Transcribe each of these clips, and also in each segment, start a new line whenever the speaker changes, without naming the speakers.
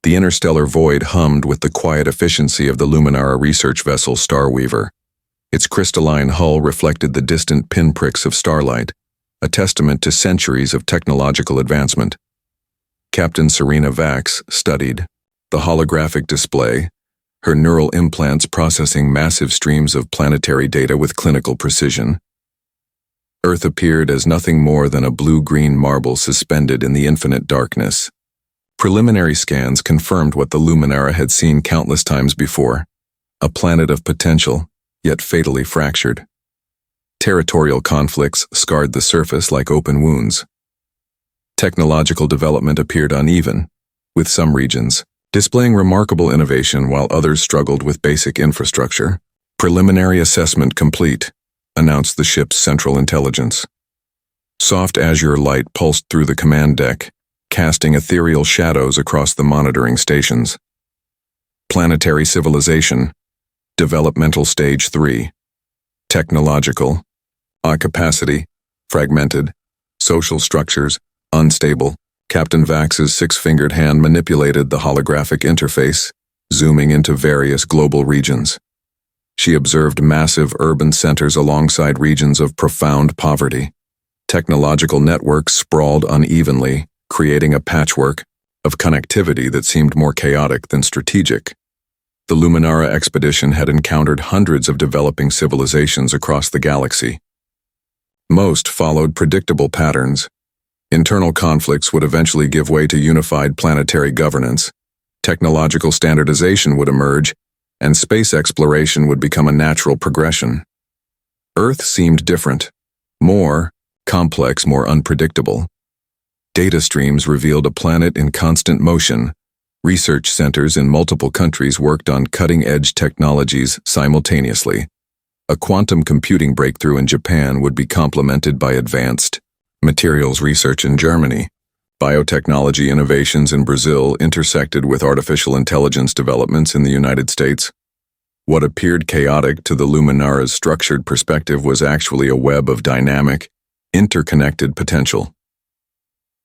The interstellar void hummed with the quiet efficiency of the Luminara research vessel Starweaver. Its crystalline hull reflected the distant pinpricks of starlight, a testament to centuries of technological advancement. Captain Serena Vax studied the holographic display, her neural implants processing massive streams of planetary data with clinical precision. Earth appeared as nothing more than a blue-green marble suspended in the infinite darkness. Preliminary scans confirmed what the Luminara had seen countless times before, a planet of potential, yet fatally fractured. Territorial conflicts scarred the surface like open wounds. Technological development appeared uneven, with some regions displaying remarkable innovation while others struggled with basic infrastructure. Preliminary assessment complete, announced the ship's central intelligence. Soft azure light pulsed through the command deck, casting ethereal shadows across the monitoring stations. Planetary civilization, developmental stage 3. Technological, capacity, fragmented, social structures, unstable. Captain Vax's six-fingered hand manipulated the holographic interface, zooming into various global regions. She observed massive urban centers alongside regions of profound poverty. Technological networks sprawled unevenly, creating a patchwork of connectivity that seemed more chaotic than strategic. The Luminara expedition had encountered hundreds of developing civilizations across the galaxy. Most followed predictable patterns. Internal conflicts would eventually give way to unified planetary governance. Technological standardization would emerge, and space exploration would become a natural progression. Earth seemed different, more complex, more unpredictable. Data streams revealed a planet in constant motion. Research centers in multiple countries worked on cutting-edge technologies simultaneously. A quantum computing breakthrough in Japan would be complemented by advanced materials research in Germany. Biotechnology innovations in Brazil intersected with artificial intelligence developments in the United States. What appeared chaotic to the Luminara's structured perspective was actually a web of dynamic, interconnected potential.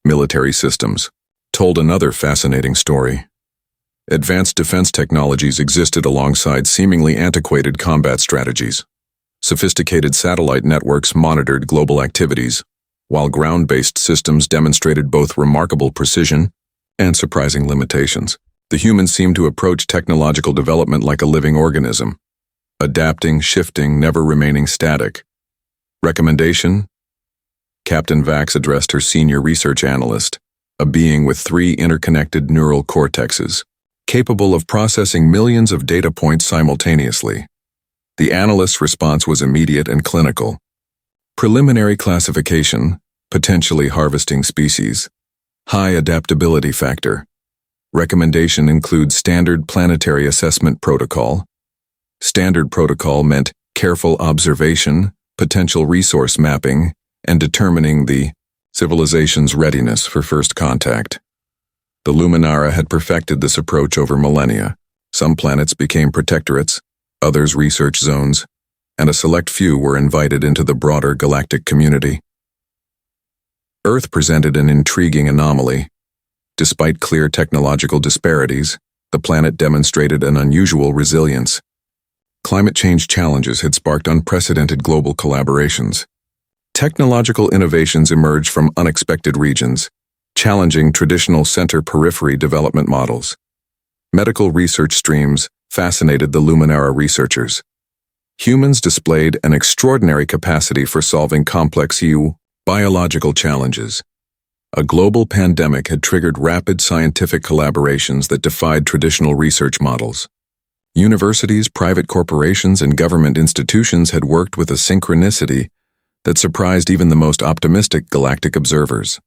Military systems told another fascinating story. Advanced defense technologies existed alongside seemingly antiquated combat strategies. Sophisticated satellite networks monitored global activities, while ground-based systems demonstrated both remarkable precision and surprising limitations. The humans seemed to approach technological development like a living organism, adapting, shifting, never remaining static. Recommendation? Captain Vax addressed her senior research analyst, a being with 3 interconnected neural cortexes, capable of processing millions of data points simultaneously. The analyst's response was immediate and clinical. Preliminary classification, potentially harvesting species. High adaptability factor. Recommendation includes standard planetary assessment protocol. Standard protocol meant careful observation, potential resource mapping, and determining the civilization's readiness for first contact. The Luminara had perfected this approach over millennia. Some planets became protectorates, others research zones, and a select few were invited into the broader galactic community. Earth presented an intriguing anomaly. Despite clear technological disparities, the planet demonstrated an unusual resilience. Climate change challenges had sparked unprecedented global collaborations. Technological innovations emerged from unexpected regions, challenging traditional center-periphery development models. Medical research streams fascinated the Luminara researchers. Humans displayed an extraordinary capacity for solving complex biological challenges. A global pandemic had triggered rapid scientific collaborations that defied traditional research models. Universities, private corporations, and government institutions had worked with a synchronicity that surprised even the most optimistic galactic observers.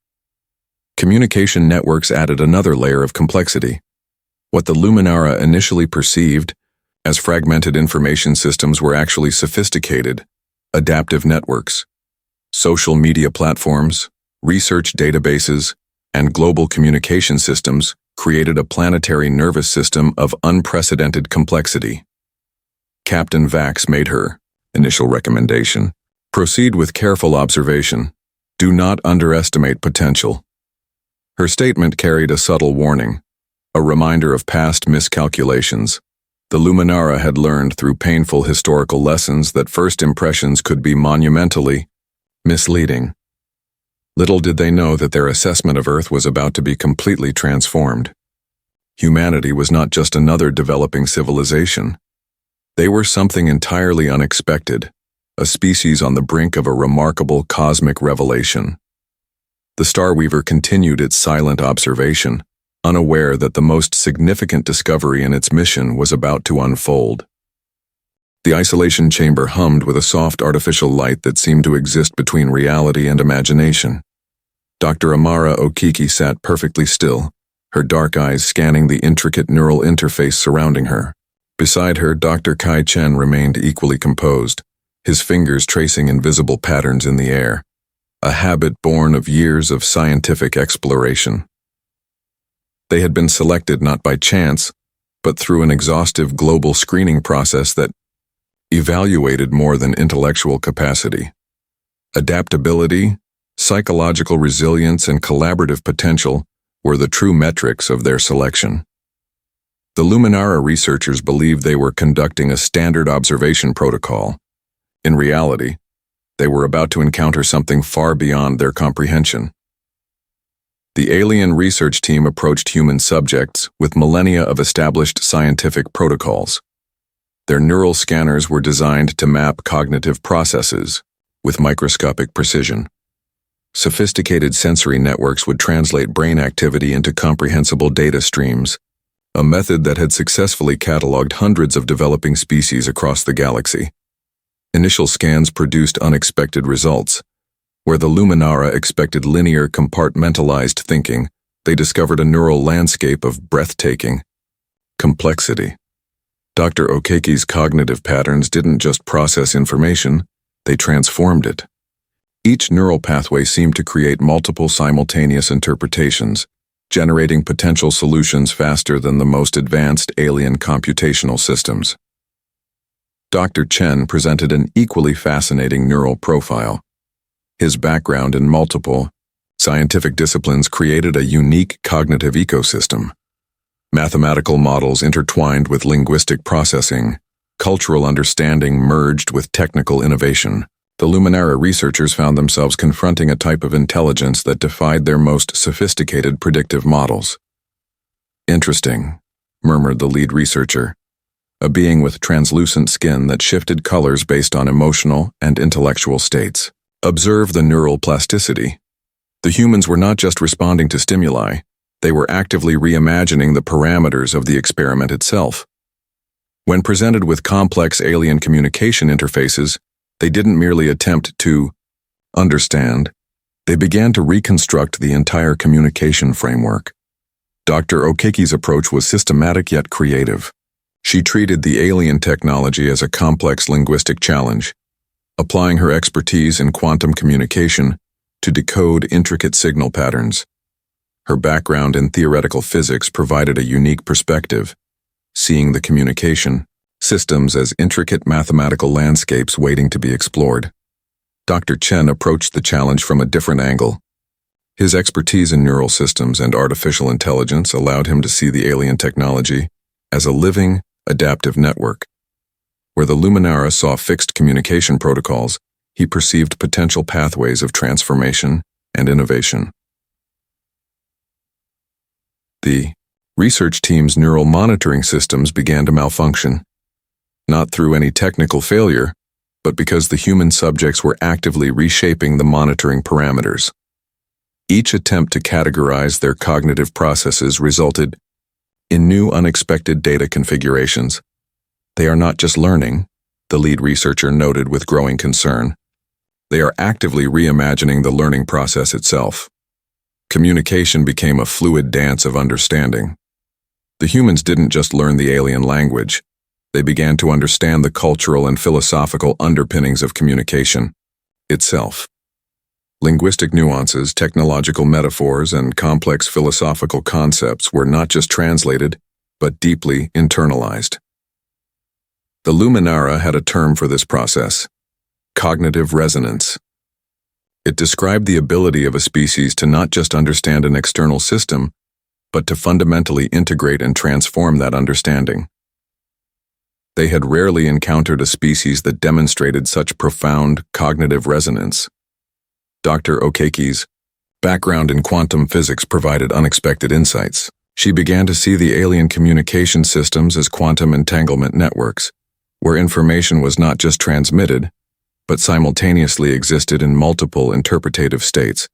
Communication networks added another layer of complexity. What the Luminara initially perceived as fragmented information systems were actually sophisticated, adaptive networks. Social media platforms, research databases, and global communication systems created a planetary nervous system of unprecedented complexity. Captain Vax made her initial recommendation: proceed with careful observation. Do not underestimate potential. Her statement carried a subtle warning. a reminder of past miscalculations. The Luminara had learned through painful historical lessons that first impressions could be monumentally misleading. Little did they know that their assessment of Earth was about to be completely transformed. Humanity was not just another developing civilization. They were something entirely unexpected, a species on the brink of a remarkable cosmic revelation. The Starweaver continued its silent observation, unaware that the most significant discovery in its mission was about to unfold. The isolation chamber hummed with a soft artificial light that seemed to exist between reality and imagination. Dr. Amara Okiki sat perfectly still, her dark eyes scanning the intricate neural interface surrounding her. Beside her, Dr. Kai Chen remained equally composed, his fingers tracing invisible patterns in the air, a habit born of years of scientific exploration. They had been selected not by chance, but through an exhaustive global screening process that evaluated more than intellectual capacity. Adaptability, psychological resilience, and collaborative potential were the true metrics of their selection. The Luminara researchers believed they were conducting a standard observation protocol. In reality, they were about to encounter something far beyond their comprehension. The alien research team approached human subjects with millennia of established scientific protocols. Their neural scanners were designed to map cognitive processes with microscopic precision. Sophisticated sensory networks would translate brain activity into comprehensible data streams, a method that had successfully cataloged hundreds of developing species across the galaxy. Initial scans produced unexpected results. Where the Luminara expected linear, compartmentalized thinking, they discovered a neural landscape of breathtaking complexity. Dr. Okeki's cognitive patterns didn't just process information, they transformed it. Each neural pathway seemed to create multiple simultaneous interpretations, generating potential solutions faster than the most advanced alien computational systems. Dr. Chen presented an equally fascinating neural profile. His background in multiple scientific disciplines created a unique cognitive ecosystem. Mathematical models intertwined with linguistic processing, cultural understanding merged with technical innovation. The Luminara researchers found themselves confronting a type of intelligence that defied their most sophisticated predictive models. "Interesting," murmured the lead researcher, a being with translucent skin that shifted colors based on emotional and intellectual states. Observe the neural plasticity. The humans were not just responding to stimuli, they were actively reimagining the parameters of the experiment itself. When presented with complex alien communication interfaces, they didn't merely attempt to understand, they began to reconstruct the entire communication framework. Dr. Okeki's approach was systematic yet creative. She treated the alien technology as a complex linguistic challenge, applying her expertise in quantum communication to decode intricate signal patterns. Her background in theoretical physics provided a unique perspective, seeing the communication systems as intricate mathematical landscapes waiting to be explored. Dr. Chen approached the challenge from a different angle. His expertise in neural systems and artificial intelligence allowed him to see the alien technology as a living, adaptive network. Where the Luminara saw fixed communication protocols, he perceived potential pathways of transformation and innovation. The research team's neural monitoring systems began to malfunction. Not through any technical failure, but because the human subjects were actively reshaping the monitoring parameters. Each attempt to categorize their cognitive processes resulted in new unexpected data configurations. They are not just learning, the lead researcher noted with growing concern. They are actively reimagining the learning process itself. Communication became a fluid dance of understanding. The humans didn't just learn the alien language. They began to understand the cultural and philosophical underpinnings of communication itself. Linguistic nuances, technological metaphors, and complex philosophical concepts were not just translated, but deeply internalized. The Luminara had a term for this process: cognitive resonance. It described the ability of a species to not just understand an external system, but to fundamentally integrate and transform that understanding. They had rarely encountered a species that demonstrated such profound cognitive resonance. Dr. Okeke's background in quantum physics provided unexpected insights. She began to see the alien communication systems as quantum entanglement networks, where information was not just transmitted, but simultaneously existed in multiple interpretative states.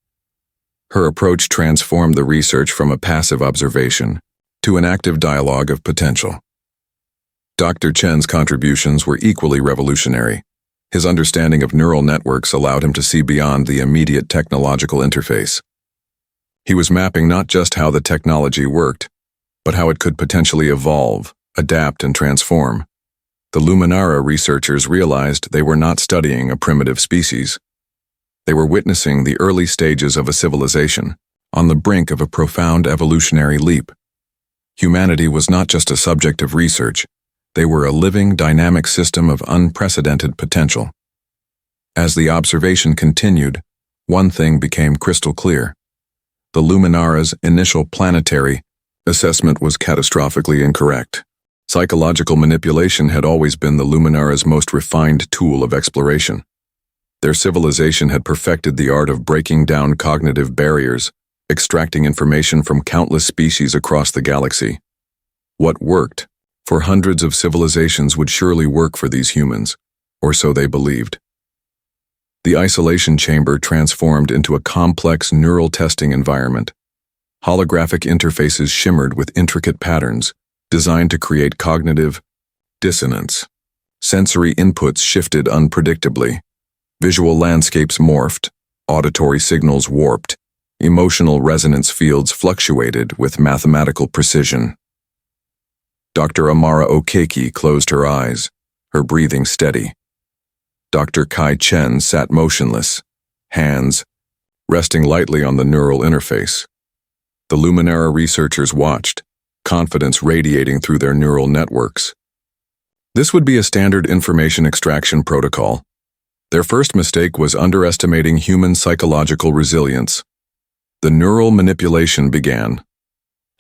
Her approach transformed the research from a passive observation to an active dialogue of potential. Dr. Chen's contributions were equally revolutionary. His understanding of neural networks allowed him to see beyond the immediate technological interface. He was mapping not just how the technology worked, but how it could potentially evolve, adapt, and transform. The Luminara researchers realized they were not studying a primitive species. They were witnessing the early stages of a civilization, on the brink of a profound evolutionary leap. Humanity was not just a subject of research, they were a living, dynamic system of unprecedented potential. As the observation continued, one thing became crystal clear. The Luminara's initial planetary assessment was catastrophically incorrect. Psychological manipulation had always been the Luminara's most refined tool of exploration. Their civilization had perfected the art of breaking down cognitive barriers, extracting information from countless species across the galaxy. What worked for hundreds of civilizations would surely work for these humans, or so they believed. The isolation chamber transformed into a complex neural testing environment. Holographic interfaces shimmered with intricate patterns, designed to create cognitive dissonance. Sensory inputs shifted unpredictably. Visual landscapes morphed, auditory signals warped, emotional resonance fields fluctuated with mathematical precision. Dr. Amara Okeke closed her eyes, her breathing steady. Dr. Kai Chen sat motionless, hands resting lightly on the neural interface. The Luminara researchers watched, confidence radiating through their neural networks. This would be a standard information extraction protocol. Their first mistake was underestimating human psychological resilience. The neural manipulation began.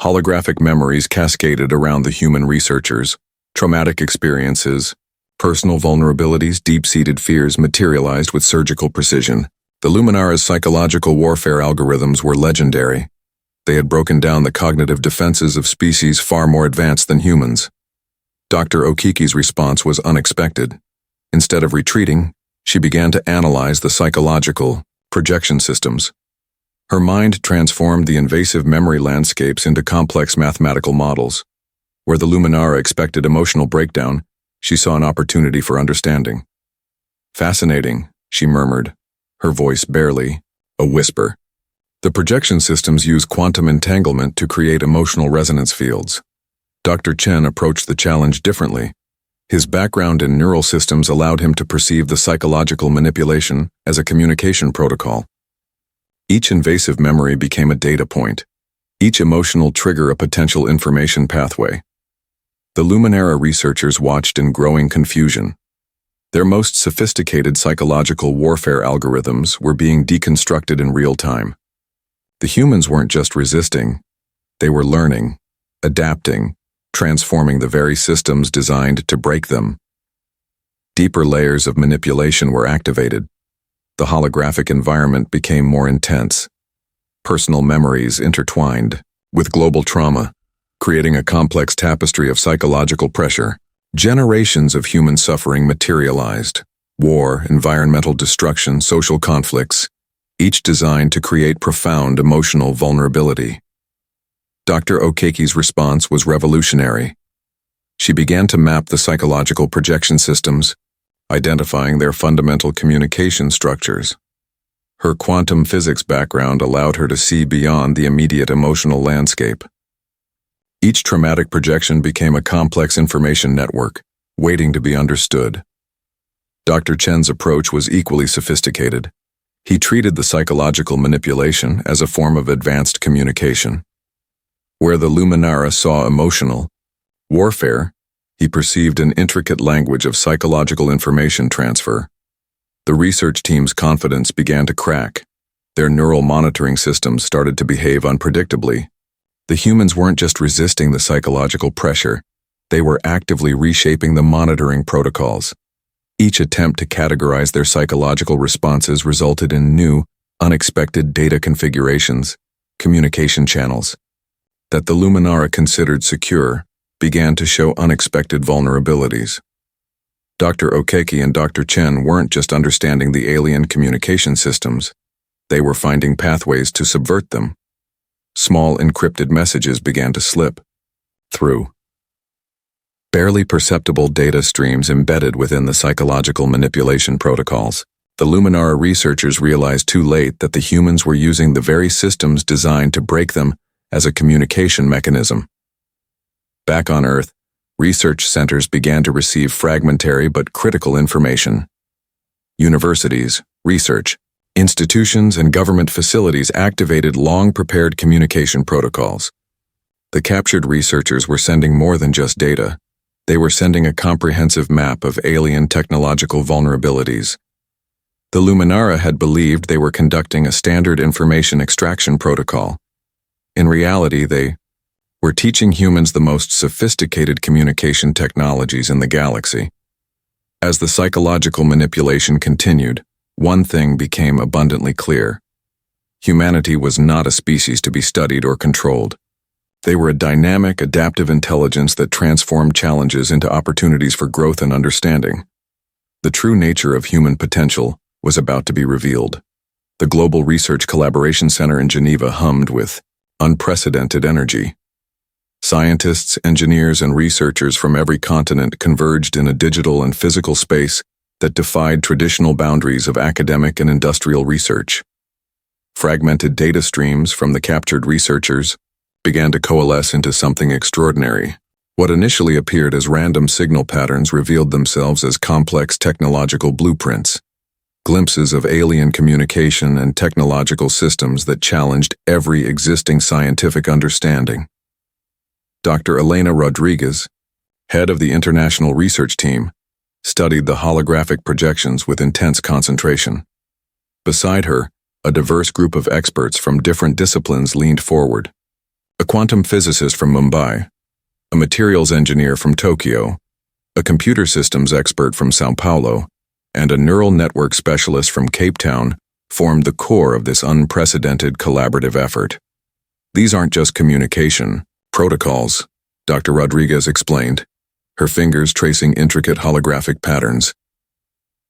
Holographic memories cascaded around the human researchers, traumatic experiences, personal vulnerabilities, deep-seated fears materialized with surgical precision. The Luminara's psychological warfare algorithms were legendary. They had broken down the cognitive defenses of species far more advanced than humans. Dr. Okeke's response was unexpected. Instead of retreating, she began to analyze the psychological projection systems. Her mind transformed the invasive memory landscapes into complex mathematical models. Where the Luminara expected emotional breakdown, she saw an opportunity for understanding. "Fascinating," she murmured, her voice barely a whisper. The projection systems use quantum entanglement to create emotional resonance fields. Dr. Chen approached the challenge differently. His background in neural systems allowed him to perceive the psychological manipulation as a communication protocol. Each invasive memory became a data point, each emotional trigger a potential information pathway. The Luminara researchers watched in growing confusion. Their most sophisticated psychological warfare algorithms were being deconstructed in real time. The humans weren't just resisting, they were learning, adapting, transforming the very systems designed to break them. Deeper layers of manipulation were activated. The holographic environment became more intense. Personal memories intertwined with global trauma, creating a complex tapestry of psychological pressure. Generations of human suffering materialized. War, environmental destruction, social conflicts, each designed to create profound emotional vulnerability. Dr. Okeke's response was revolutionary. She began to map the psychological projection systems, identifying their fundamental communication structures. Her quantum physics background allowed her to see beyond the immediate emotional landscape. Each traumatic projection became a complex information network, waiting to be understood. Dr. Chen's approach was equally sophisticated. He treated the psychological manipulation as a form of advanced communication. Where the Luminara saw emotional warfare, he perceived an intricate language of psychological information transfer. The research team's confidence began to crack. Their neural monitoring systems started to behave unpredictably. The humans weren't just resisting the psychological pressure, they were actively reshaping the monitoring protocols. Each attempt to categorize their psychological responses resulted in new, unexpected data configurations, communication channels, that the Luminara considered secure began to show unexpected vulnerabilities. Dr. Okeki and Dr. Chen weren't just understanding the alien communication systems, they were finding pathways to subvert them. Small encrypted messages began to slip through barely perceptible data streams embedded within the psychological manipulation protocols. The Luminara researchers realized too late that the humans were using the very systems designed to break them as a communication mechanism. Back on Earth, research centers began to receive fragmentary but critical information. Universities, research, institutions, and government facilities activated long-prepared communication protocols. The captured researchers were sending more than just data. They were sending a comprehensive map of alien technological vulnerabilities. The Luminara had believed they were conducting a standard information extraction protocol. In reality, they were teaching humans the most sophisticated communication technologies in the galaxy. As the psychological manipulation continued, one thing became abundantly clear. Humanity was not a species to be studied or controlled. They were a dynamic, adaptive intelligence that transformed challenges into opportunities for growth and understanding. The true nature of human potential was about to be revealed. The Global Research Collaboration Center in Geneva hummed with unprecedented energy. Scientists, engineers, and researchers from every continent converged in a digital and physical space that defied traditional boundaries of academic and industrial research. Fragmented data streams from the captured researchers began to coalesce into something extraordinary. What initially appeared as random signal patterns revealed themselves as complex technological blueprints, glimpses of alien communication and technological systems that challenged every existing scientific understanding. Dr. Elena Rodriguez, head of the International Research Team, studied the holographic projections with intense concentration. Beside her, a diverse group of experts from different disciplines leaned forward. A quantum physicist from Mumbai, a materials engineer from Tokyo, a computer systems expert from São Paulo, and a neural network specialist from Cape Town formed the core of this unprecedented collaborative effort. These aren't just communication protocols, Dr. Rodriguez explained, her fingers tracing intricate holographic patterns.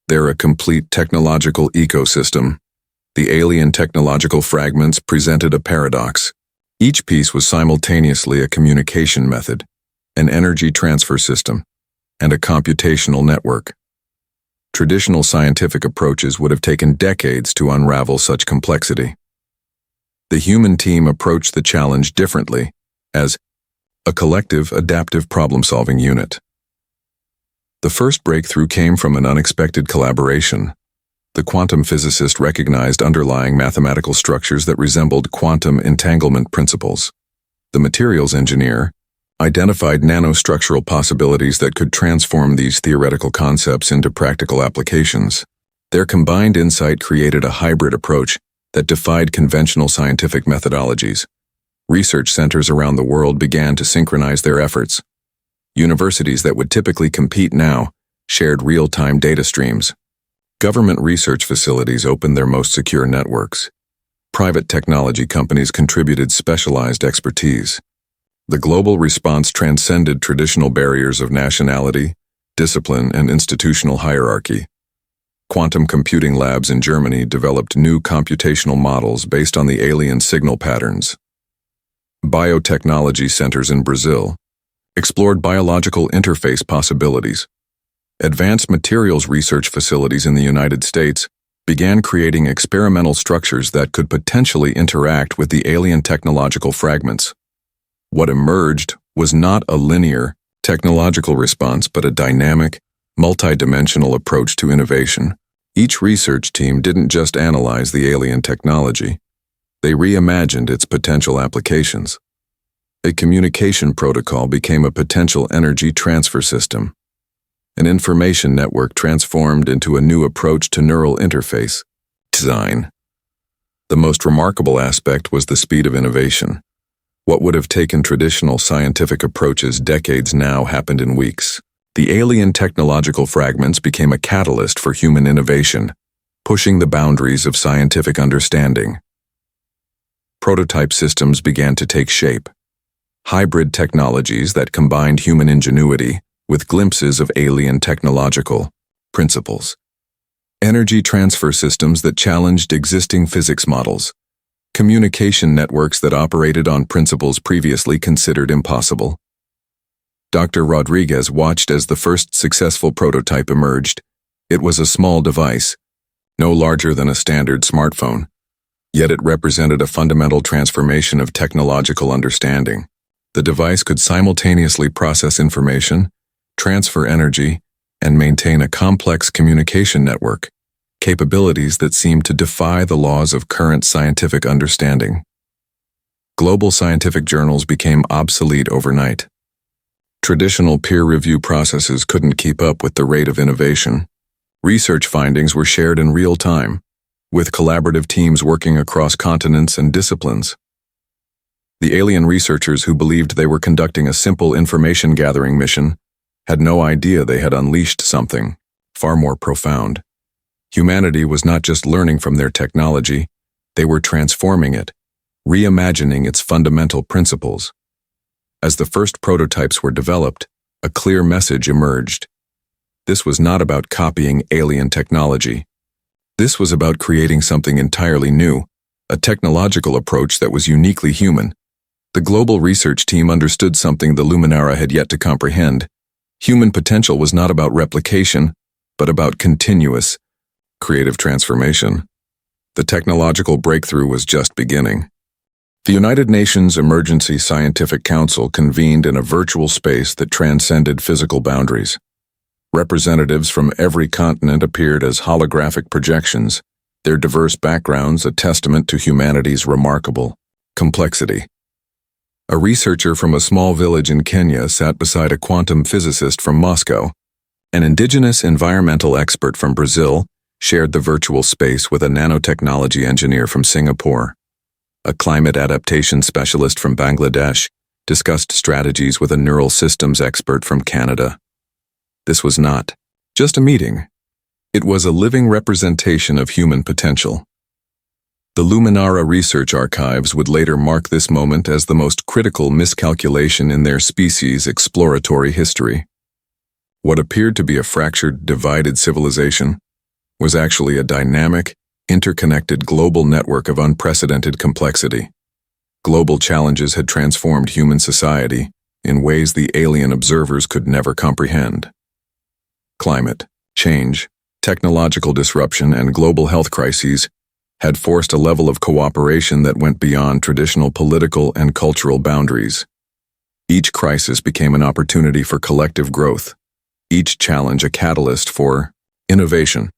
They're a complete technological ecosystem. The alien technological fragments presented a paradox. Each piece was simultaneously a communication method, an energy transfer system, and a computational network. Traditional scientific approaches would have taken decades to unravel such complexity. The human team approached the challenge differently, as a collective, adaptive problem-solving unit. The first breakthrough came from an unexpected collaboration. The quantum physicist recognized underlying mathematical structures that resembled quantum entanglement principles. The materials engineer identified nanostructural possibilities that could transform these theoretical concepts into practical applications. Their combined insight created a hybrid approach that defied conventional scientific methodologies. Research centers around the world began to synchronize their efforts. Universities that would typically compete now shared real-time data streams. Government research facilities opened their most secure networks. Private technology companies contributed specialized expertise. The global response transcended traditional barriers of nationality, discipline, and institutional hierarchy. Quantum computing labs in Germany developed new computational models based on the alien signal patterns. Biotechnology centers in Brazil explored biological interface possibilities. Advanced materials research facilities in the United States began creating experimental structures that could potentially interact with the alien technological fragments. What emerged was not a linear technological response, but a dynamic, multidimensional approach to innovation. Each research team didn't just analyze the alien technology, they reimagined its potential applications. A communication protocol became a potential energy transfer system. An information network transformed into a new approach to neural interface design. The most remarkable aspect was the speed of innovation. What would have taken traditional scientific approaches decades now happened in weeks. The alien technological fragments became a catalyst for human innovation, pushing the boundaries of scientific understanding. Prototype systems began to take shape. Hybrid technologies that combined human ingenuity with glimpses of alien technological principles. Energy transfer systems that challenged existing physics models. Communication networks that operated on principles previously considered impossible. Dr. Rodriguez watched as the first successful prototype emerged. It was a small device, no larger than a standard smartphone, yet it represented a fundamental transformation of technological understanding. The device could simultaneously process information, transfer energy, and maintain a complex communication network, capabilities that seemed to defy the laws of current scientific understanding. Global scientific journals became obsolete overnight. Traditional peer review processes couldn't keep up with the rate of innovation. Research findings were shared in real time, with collaborative teams working across continents and disciplines. The alien researchers who believed they were conducting a simple information-gathering mission had no idea they had unleashed something far more profound. Humanity was not just learning from their technology, they were transforming it, reimagining its fundamental principles. As the first prototypes were developed, a clear message emerged. This was not about copying alien technology. This was about creating something entirely new, a technological approach that was uniquely human. The global research team understood something the Luminara had yet to comprehend. Human potential was not about replication, but about continuous, creative transformation. The technological breakthrough was just beginning. The United Nations Emergency Scientific Council convened in a virtual space that transcended physical boundaries. Representatives from every continent appeared as holographic projections, their diverse backgrounds a testament to humanity's remarkable complexity. A researcher from a small village in Kenya sat beside a quantum physicist from Moscow. An indigenous environmental expert from Brazil shared the virtual space with a nanotechnology engineer from Singapore. A climate adaptation specialist from Bangladesh discussed strategies with a neural systems expert from Canada. This was not just a meeting. It was a living representation of human potential. The Luminara research archives would later mark this moment as the most critical miscalculation in their species' exploratory history. What appeared to be a fractured, divided civilization was actually a dynamic, interconnected global network of unprecedented complexity. Global challenges had transformed human society in ways the alien observers could never comprehend. Climate change, technological disruption, and global health crises had forced a level of cooperation that went beyond traditional political and cultural boundaries. Each crisis became an opportunity for collective growth, each challenge a catalyst for innovation.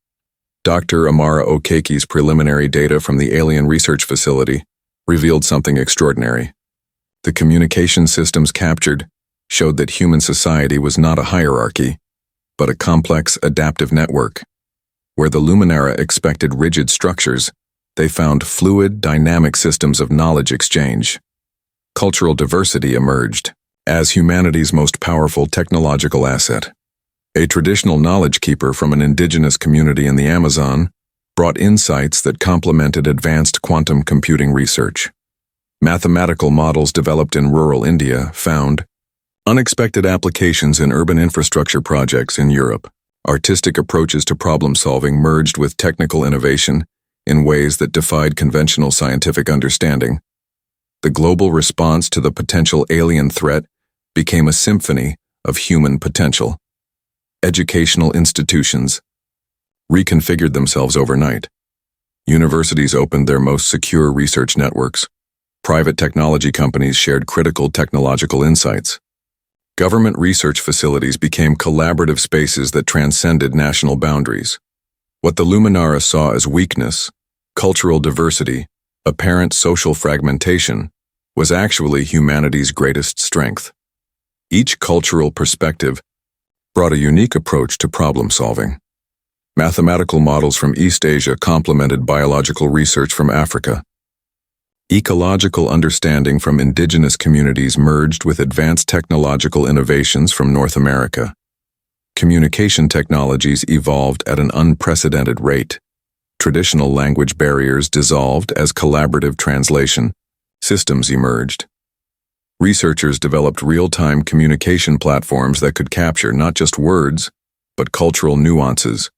Dr. Amara Okeke's preliminary data from the Alien Research Facility revealed something extraordinary. The communication systems captured showed that human society was not a hierarchy, but a complex, adaptive network. Where the Luminara expected rigid structures, they found fluid, dynamic systems of knowledge exchange. Cultural diversity emerged as humanity's most powerful technological asset. A traditional knowledge keeper from an indigenous community in the Amazon brought insights that complemented advanced quantum computing research. Mathematical models developed in rural India found unexpected applications in urban infrastructure projects in Europe. Artistic approaches to problem-solving merged with technical innovation in ways that defied conventional scientific understanding. The global response to the potential alien threat became a symphony of human potential. Educational institutions reconfigured themselves overnight. Universities opened their most secure research networks. Private technology companies shared critical technological insights. Government research facilities became collaborative spaces that transcended national boundaries. What the Luminara saw as weakness, cultural diversity, apparent social fragmentation, was actually humanity's greatest strength. Each cultural perspective brought a unique approach to problem-solving. Mathematical models from East Asia complemented biological research from Africa. Ecological understanding from indigenous communities merged with advanced technological innovations from North America. Communication technologies evolved at an unprecedented rate. Traditional language barriers dissolved as collaborative translation systems emerged. Researchers developed real-time communication platforms that could capture not just words, but cultural nuances,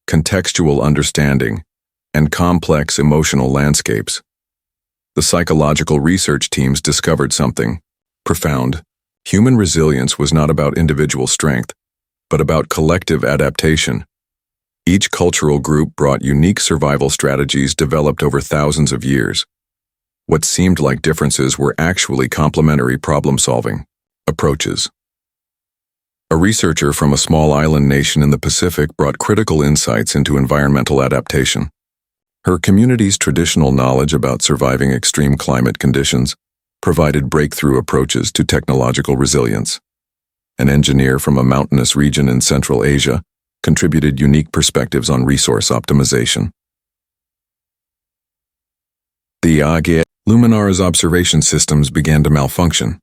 contextual understanding, and complex emotional landscapes. The psychological research teams discovered something profound. Human resilience was not about individual strength, but about collective adaptation. Each cultural group brought unique survival strategies developed over thousands of years. What seemed like differences were actually complementary problem-solving approaches. A researcher from a small island nation in the Pacific brought critical insights into environmental adaptation. Her community's traditional knowledge about surviving extreme climate conditions provided breakthrough approaches to technological resilience. An engineer from a mountainous region in Central Asia contributed unique perspectives on resource optimization. The Luminara's observation systems began to malfunction.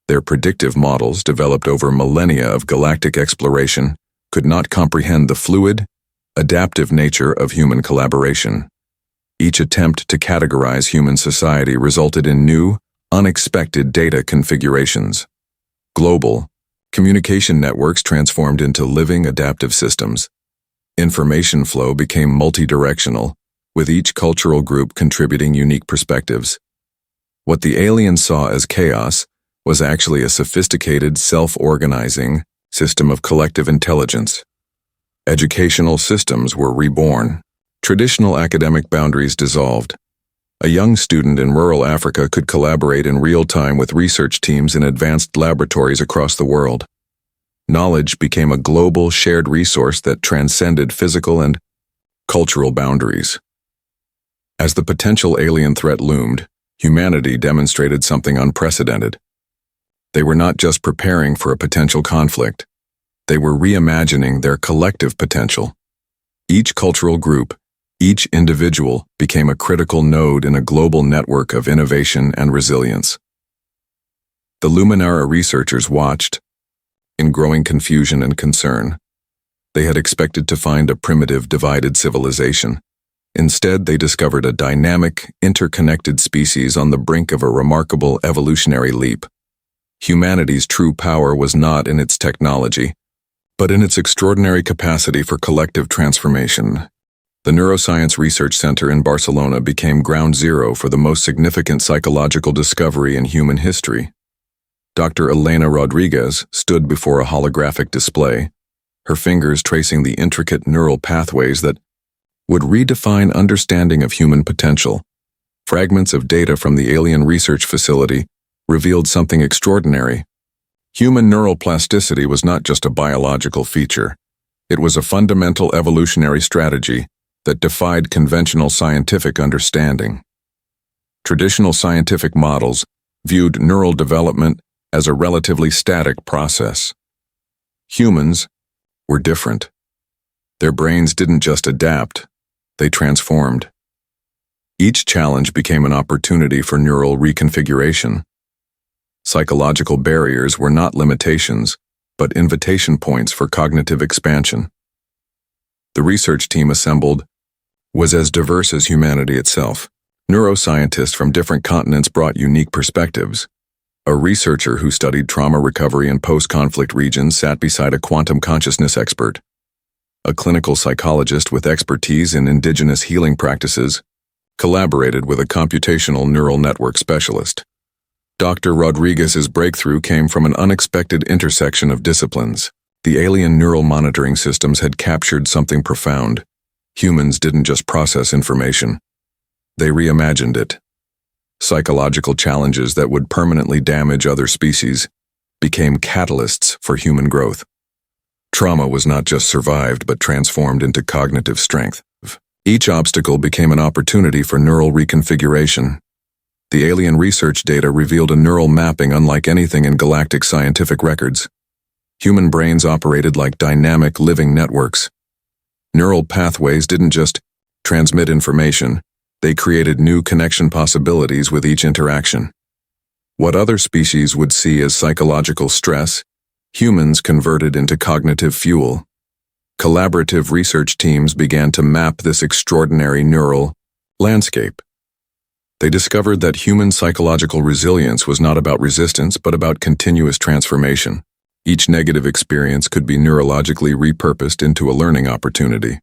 Their predictive models, developed over millennia of galactic exploration, could not comprehend the fluid, adaptive nature of human collaboration. Each attempt to categorize human society resulted in new, unexpected data configurations. Global communication networks transformed into living adaptive systems. Information flow became multidirectional, with each cultural group contributing unique perspectives. What the aliens saw as chaos was actually a sophisticated, self-organizing system of collective intelligence. Educational systems were reborn. Traditional academic boundaries dissolved. A young student in rural Africa could collaborate in real time with research teams in advanced laboratories across the world. Knowledge became a global, shared resource that transcended physical and cultural boundaries. As the potential alien threat loomed, humanity demonstrated something unprecedented. They were not just preparing for a potential conflict. They were reimagining their collective potential. Each cultural group, each individual became a critical node in a global network of innovation and resilience. The Luminara researchers watched, in growing confusion and concern. They had expected to find a primitive, divided civilization. Instead, they discovered a dynamic, interconnected species on the brink of a remarkable evolutionary leap. Humanity's true power was not in its technology, but in its extraordinary capacity for collective transformation. The Neuroscience Research Center in Barcelona became ground zero for the most significant psychological discovery in human history. Dr. Elena Rodriguez stood before a holographic display, her fingers tracing the intricate neural pathways that would redefine understanding of human potential. Fragments of data from the alien research facility revealed something extraordinary. Human neural plasticity was not just a biological feature. It was a fundamental evolutionary strategy that defied conventional scientific understanding. Traditional scientific models viewed neural development as a relatively static process. Humans were different. Their brains didn't just adapt, they transformed. Each challenge became an opportunity for neural reconfiguration. Psychological barriers were not limitations, but invitation points for cognitive expansion. The research team assembled was as diverse as humanity itself. Neuroscientists from different continents brought unique perspectives. A researcher who studied trauma recovery in post-conflict regions sat beside a quantum consciousness expert. A clinical psychologist with expertise in indigenous healing practices collaborated with a computational neural network specialist. Dr. Rodriguez's breakthrough came from an unexpected intersection of disciplines. The alien neural monitoring systems had captured something profound. Humans didn't just process information. They reimagined it. Psychological challenges that would permanently damage other species became catalysts for human growth. Trauma was not just survived but transformed into cognitive strength. Each obstacle became an opportunity for neural reconfiguration. The alien research data revealed a neural mapping unlike anything in galactic scientific records. Human brains operated like dynamic living networks. Neural pathways didn't just transmit information, They created new connection possibilities with each interaction. What other species would see as psychological stress, humans converted into cognitive fuel. Collaborative research teams began to map this extraordinary neural landscape. They discovered that human psychological resilience was not about resistance, but about continuous transformation. Each negative experience could be neurologically repurposed into a learning opportunity.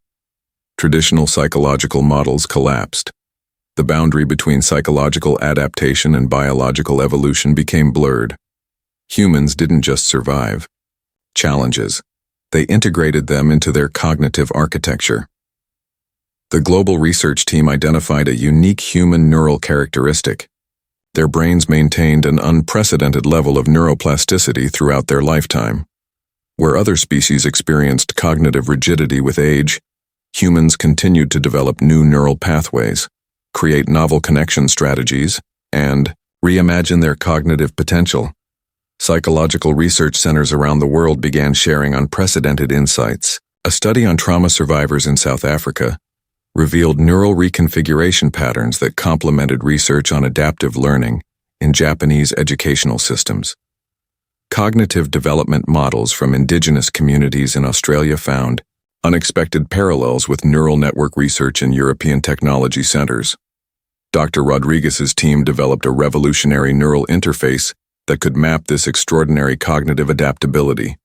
Traditional psychological models collapsed. The boundary between psychological adaptation and biological evolution became blurred. Humans didn't just survive challenges. They integrated them into their cognitive architecture. The global research team identified a unique human neural characteristic. Their brains maintained an unprecedented level of neuroplasticity throughout their lifetime. Where other species experienced cognitive rigidity with age, humans continued to develop new neural pathways, create novel connection strategies, and reimagine their cognitive potential. Psychological research centers around the world began sharing unprecedented insights. A study on trauma survivors in South Africa revealed neural reconfiguration patterns that complemented research on adaptive learning in Japanese educational systems. Cognitive development models from indigenous communities in Australia found unexpected parallels with neural network research in European technology centers. Dr. Rodriguez's team developed a revolutionary neural interface that could map this extraordinary cognitive adaptability.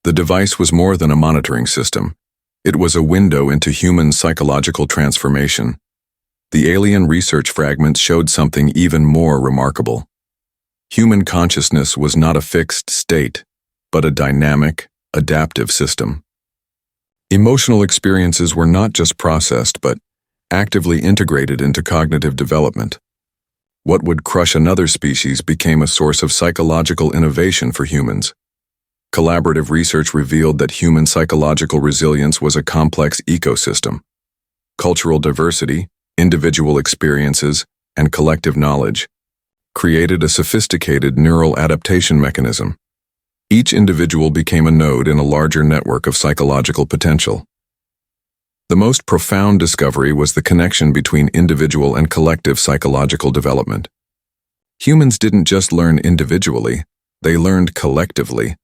The device was more than a monitoring system. It was a window into human psychological transformation. The alien research fragments showed something even more remarkable. Human consciousness was not a fixed state, but a dynamic, adaptive system. Emotional experiences were not just processed, but actively integrated into cognitive development. What would crush another species became a source of psychological innovation for humans. Collaborative research revealed that human psychological resilience was a complex ecosystem. Cultural diversity, individual experiences, and collective knowledge created a sophisticated neural adaptation mechanism. Each individual became a node in a larger network of psychological potential. The most profound discovery was the connection between individual and collective psychological development. Humans didn't just learn individually, they learned collectively.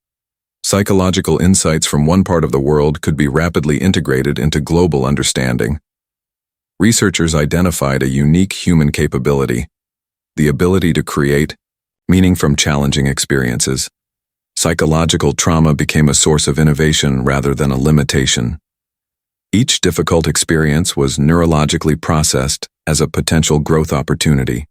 Psychological insights from one part of the world could be rapidly integrated into global understanding. Researchers identified a unique human capability, the ability to create meaning from challenging experiences. Psychological trauma became a source of innovation rather than a limitation. Each difficult experience was neurologically processed as a potential growth opportunity.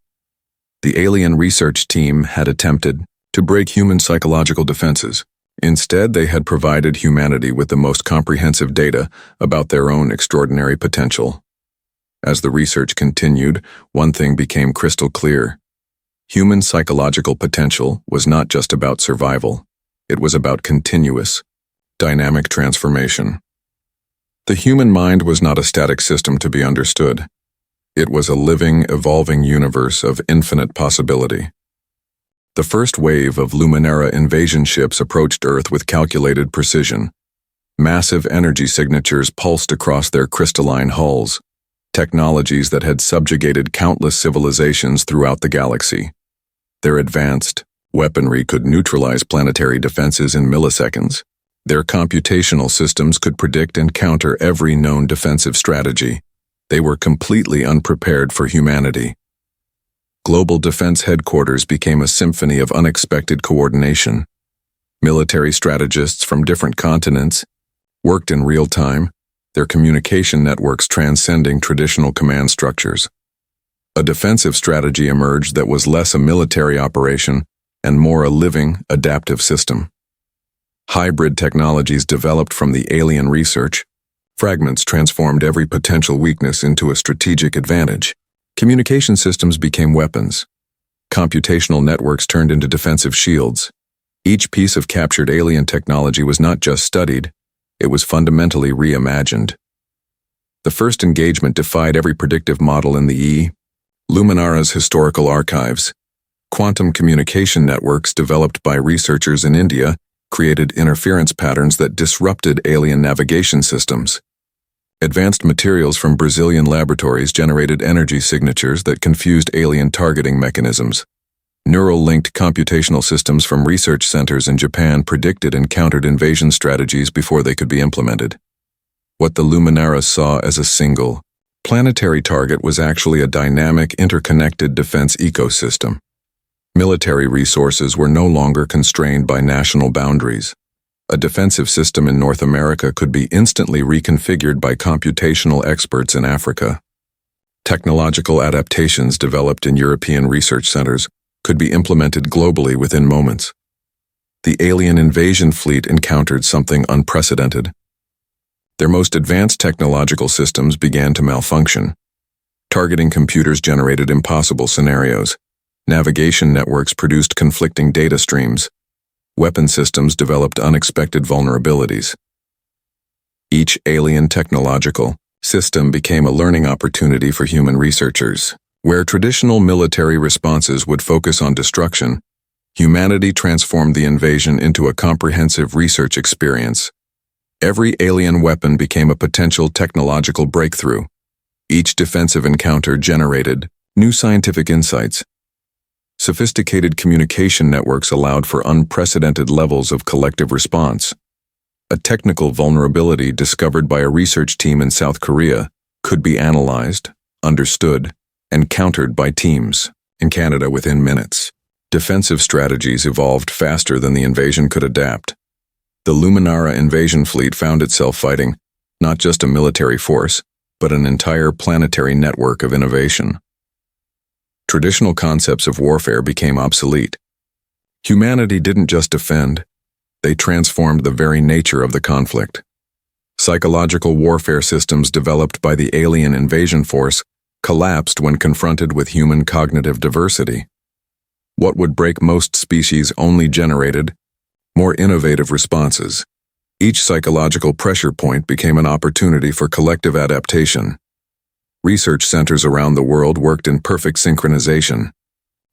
The alien research team had attempted to break human psychological defenses. Instead, they had provided humanity with the most comprehensive data about their own extraordinary potential. As the research continued, one thing became crystal clear. Human psychological potential was not just about survival. It was about continuous, dynamic transformation. The human mind was not a static system to be understood. It was a living, evolving universe of infinite possibility. The first wave of Luminara invasion ships approached Earth with calculated precision. Massive energy signatures pulsed across their crystalline hulls, technologies that had subjugated countless civilizations throughout the galaxy. Their advanced weaponry could neutralize planetary defenses in milliseconds. Their computational systems could predict and counter every known defensive strategy. They were completely unprepared for humanity. Global Defense Headquarters became a symphony of unexpected coordination. Military strategists from different continents worked in real time, their communication networks transcending traditional command structures. A defensive strategy emerged that was less a military operation and more a living, adaptive system. Hybrid technologies developed from the alien research. Fragments transformed every potential weakness into a strategic advantage. Communication systems became weapons. Computational networks turned into defensive shields. Each piece of captured alien technology was not just studied, it was fundamentally reimagined. The first engagement defied every predictive model in the Luminara's historical archives. Quantum communication networks developed by researchers in India created interference patterns that disrupted alien navigation systems. Advanced materials from Brazilian laboratories generated energy signatures that confused alien targeting mechanisms. Neural-linked computational systems from research centers in Japan predicted and countered invasion strategies before they could be implemented. What the Luminara saw as a single, planetary target was actually a dynamic, interconnected defense ecosystem. Military resources were no longer constrained by national boundaries. A defensive system in North America could be instantly reconfigured by computational experts in Africa. Technological adaptations developed in European research centers could be implemented globally within moments. The alien invasion fleet encountered something unprecedented. Their most advanced technological systems began to malfunction. Targeting computers generated impossible scenarios. Navigation networks produced conflicting data streams. Weapon systems developed unexpected vulnerabilities. Each alien technological system became a learning opportunity for human researchers. Where traditional military responses would focus on destruction, humanity transformed the invasion into a comprehensive research experience. Every alien weapon became a potential technological breakthrough. Each defensive encounter generated new scientific insights. Sophisticated communication networks allowed for unprecedented levels of collective response. A technical vulnerability discovered by a research team in South Korea could be analyzed, understood, and countered by teams in Canada within minutes. Defensive strategies evolved faster than the invasion could adapt. The Luminara invasion fleet found itself fighting not just a military force, but an entire planetary network of innovation. Traditional concepts of warfare became obsolete. Humanity didn't just defend, they transformed the very nature of the conflict. Psychological warfare systems developed by the alien invasion force collapsed when confronted with human cognitive diversity. What would break most species only generated more innovative responses. Each psychological pressure point became an opportunity for collective adaptation. Research centers around the world worked in perfect synchronization.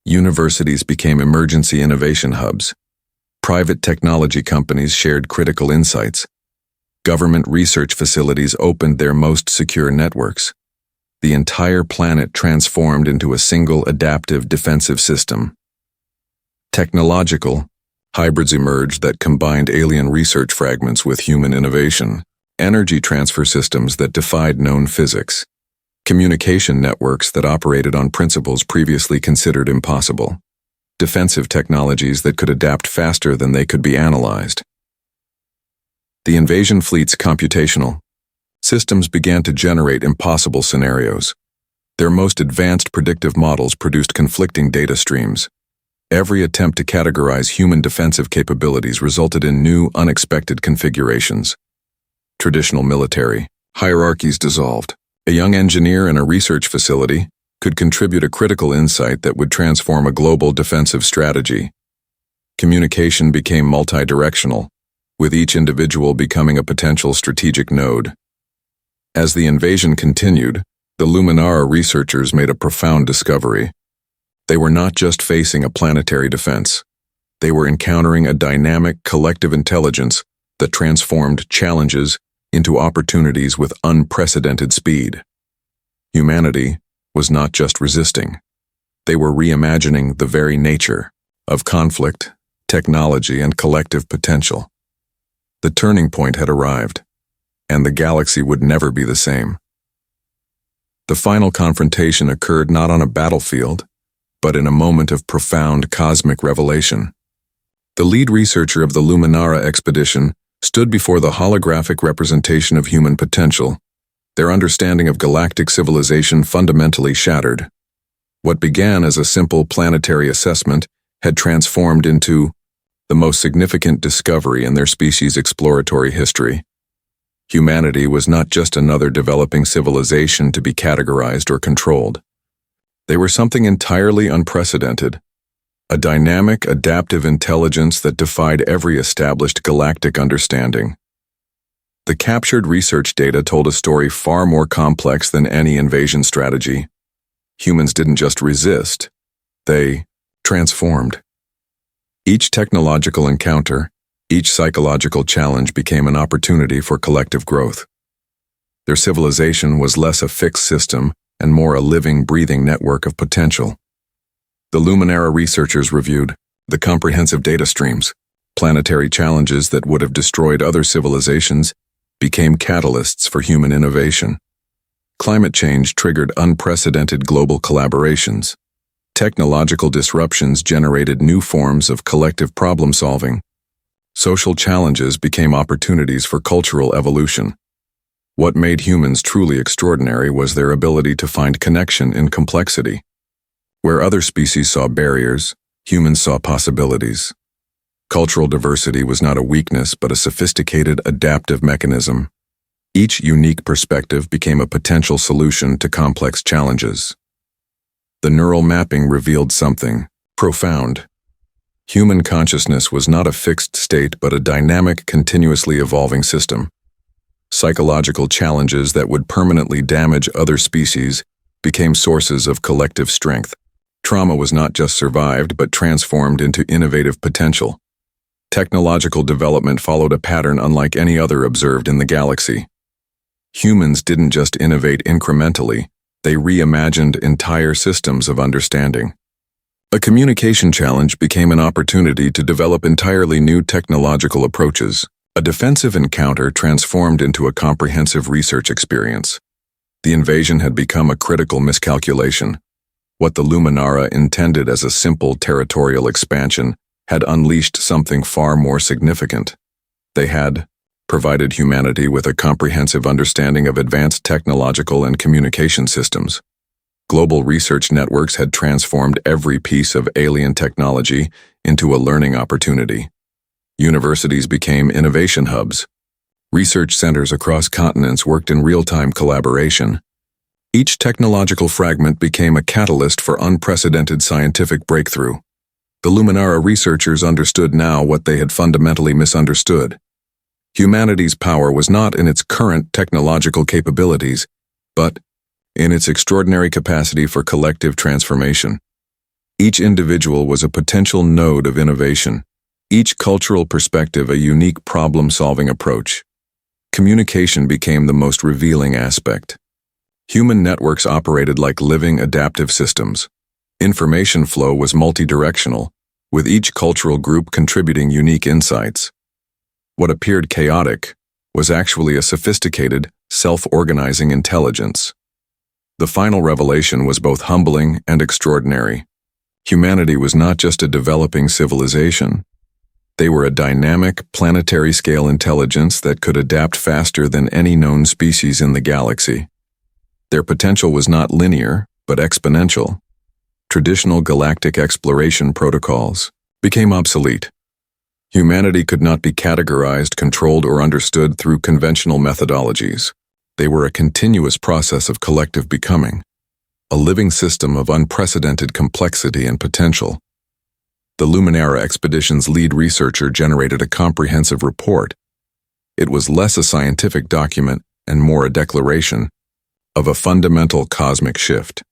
Universities became emergency innovation hubs. Private technology companies shared critical insights. Government research facilities opened their most secure networks. The entire planet transformed into a single adaptive defensive system. Technological hybrids emerged that combined alien research fragments with human innovation. Energy transfer systems that defied known physics. Communication networks that operated on principles previously considered impossible. Defensive technologies that could adapt faster than they could be analyzed. The invasion fleet's computational systems began to generate impossible scenarios. Their most advanced predictive models produced conflicting data streams. Every attempt to categorize human defensive capabilities resulted in new, unexpected configurations. Traditional military hierarchies dissolved. A young engineer in a research facility could contribute a critical insight that would transform a global defensive strategy. Communication became multidirectional, with each individual becoming a potential strategic node. As the invasion continued, the Luminara researchers made a profound discovery. They were not just facing a planetary defense. They were encountering a dynamic collective intelligence that transformed challenges into opportunities with unprecedented speed. Humanity was not just resisting. They were reimagining the very nature of conflict, technology, and collective potential. The turning point had arrived, and the galaxy would never be the same. The final confrontation occurred not on a battlefield, but in a moment of profound cosmic revelation. The lead researcher of the Luminara expedition stood before the holographic representation of human potential. Their understanding of galactic civilization fundamentally shattered. What began as a simple planetary assessment had transformed into the most significant discovery in their species' exploratory history. Humanity was not just another developing civilization to be categorized or controlled. They were something entirely unprecedented. A dynamic, adaptive intelligence that defied every established galactic understanding. The captured research data told a story far more complex than any invasion strategy. Humans didn't just resist, they transformed. Each technological encounter, each psychological challenge became an opportunity for collective growth. Their civilization was less a fixed system and more a living, breathing network of potential. The Luminara researchers reviewed the comprehensive data streams. Planetary challenges that would have destroyed other civilizations became catalysts for human innovation. Climate change triggered unprecedented global collaborations. Technological disruptions generated new forms of collective problem-solving. Social challenges became opportunities for cultural evolution. What made humans truly extraordinary was their ability to find connection in complexity. Where other species saw barriers, humans saw possibilities. Cultural diversity was not a weakness but a sophisticated, adaptive mechanism. Each unique perspective became a potential solution to complex challenges. The neural mapping revealed something profound. Human consciousness was not a fixed state but a dynamic, continuously evolving system. Psychological challenges that would permanently damage other species became sources of collective strength. Trauma was not just survived but transformed into innovative potential. Technological development followed a pattern unlike any other observed in the galaxy. Humans didn't just innovate incrementally, they reimagined entire systems of understanding. A communication challenge became an opportunity to develop entirely new technological approaches. A defensive encounter transformed into a comprehensive research experience. The invasion had become a critical miscalculation. What the Luminara intended as a simple territorial expansion had unleashed something far more significant. They had provided humanity with a comprehensive understanding of advanced technological and communication systems. Global research networks had transformed every piece of alien technology into a learning opportunity. Universities became innovation hubs. Research centers across continents worked in real-time collaboration. Each technological fragment became a catalyst for unprecedented scientific breakthrough. The Luminara researchers understood now what they had fundamentally misunderstood. Humanity's power was not in its current technological capabilities, but in its extraordinary capacity for collective transformation. Each individual was a potential node of innovation, each cultural perspective a unique problem-solving approach. Communication became the most revealing aspect. Human networks operated like living, adaptive systems. Information flow was multidirectional, with each cultural group contributing unique insights. What appeared chaotic was actually a sophisticated, self-organizing intelligence. The final revelation was both humbling and extraordinary. Humanity was not just a developing civilization. They were a dynamic, planetary-scale intelligence that could adapt faster than any known species in the galaxy. Their potential was not linear, but exponential. Traditional galactic exploration protocols became obsolete. Humanity could not be categorized, controlled, or understood through conventional methodologies. They were a continuous process of collective becoming, a living system of unprecedented complexity and potential. The Luminara expedition's lead researcher generated a comprehensive report. It was less a scientific document and more a declaration of a fundamental cosmic shift.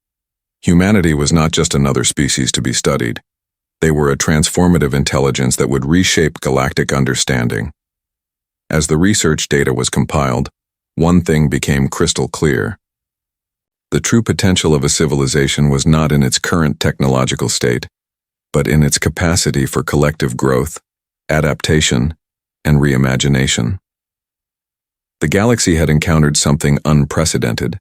Humanity was not just another species to be studied. They were a transformative intelligence that would reshape galactic understanding. As the research data was compiled, one thing became crystal clear. The true potential of a civilization was not in its current technological state, but in its capacity for collective growth, adaptation, and reimagination. The galaxy had encountered something unprecedented,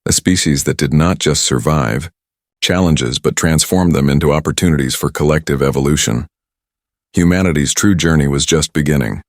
a species that did not just survive challenges but transformed them into opportunities for collective evolution. Humanity's true journey was just beginning.